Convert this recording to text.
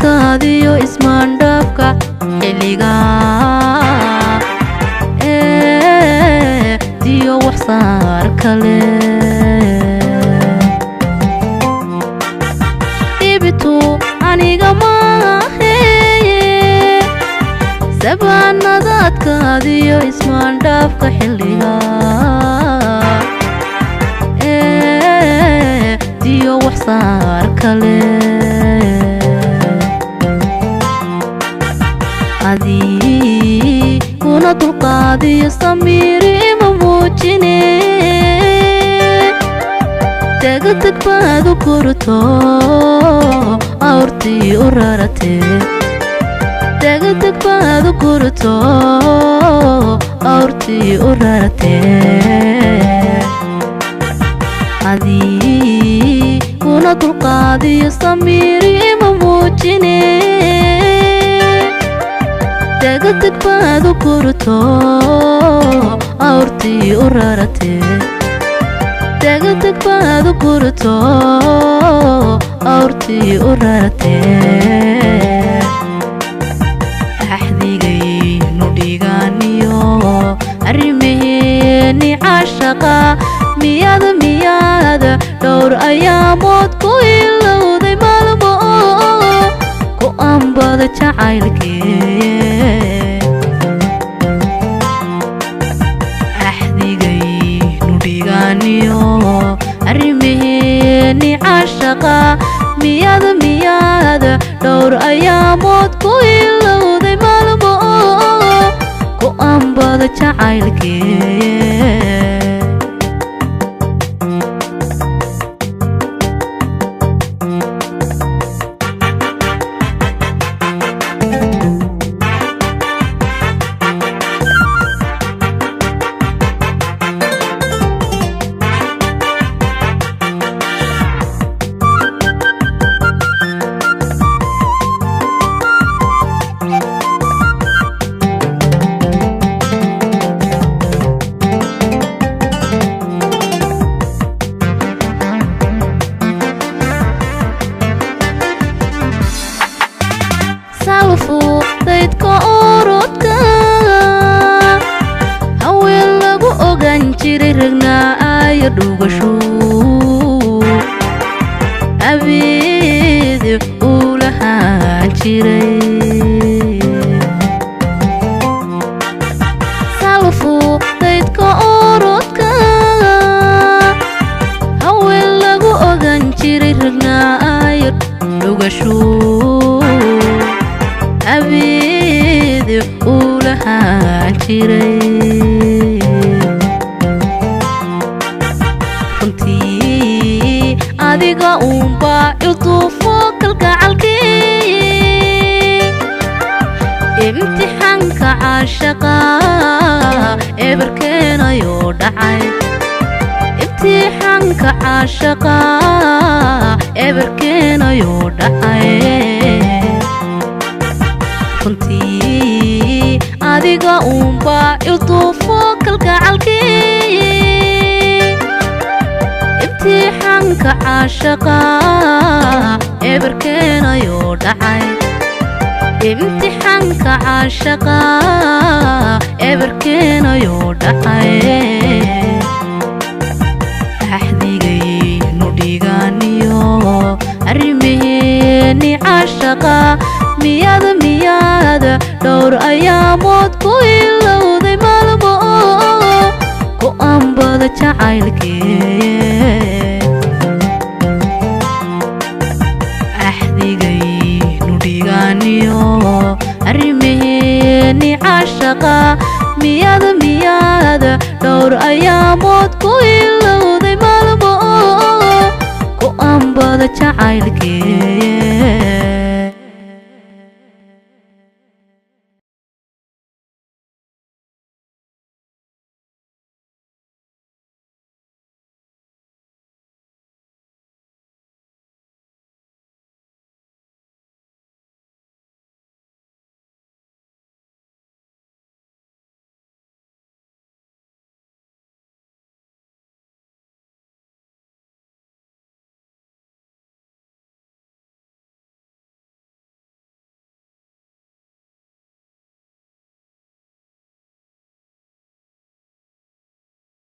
daadkaadiyo ismaandhaafka xilliga diyo wax saar kale ibitu aniga maahe sabaanadaadkaadiyo ismaandhaafka xilliga diyo wax saar kale adii kuna dulqaadiyo samiiri ima muujine degdeg baad u gurto awrtii u raratee degdeg baad u gurto awrtii u raratee adii kuna dulqaadiyo samiiri ima muujine degdeg baad u gurto awrtii u raratee degdeg baad u gurto awrtii u raratee axdigaynu dhigaaniyo arrimaheeni caashaqa miyaad dhowr ayaamood ku ilowday maalmo ku ambada jacaylkee axdigaynu dhigaaniyo arrimaheeni caashaqa miyaad dhowr ayaamood ku ilowday maalmo ku ambada jacaylkee daydka orodka haween lagu ogaan jiray ragnaa aya dhugasho abeed uu lahaan jiray salfu daydka orodka haween lagu ogaan jiray ragnaa aya dhugasho abeed uu lahaan jiray runtii adiga uunbaa ilduufo kalgacalkii imtixaanka caashaqa ebarkeenayoo dhacay imtixaanka caashaqa ebarkeenayoo dhacay runtii adiga uunbaa ilduufo kalgacalkii imtixaanka caashaqa ebarkeenayoo dhacay imtixaanka caashaqa ebarkeenayoo dhacay axdigaynu dhigaaniyo arrimaheeni caashaqa miyaad dhowr ayaamood ku ilowday maalmo ku ambada jacaylkee axdigaynu dhigaaniyo arrimaheeni caashaqa miyaad dhowr ayaamood ku ilowday maalmo ku ambada jacaylkee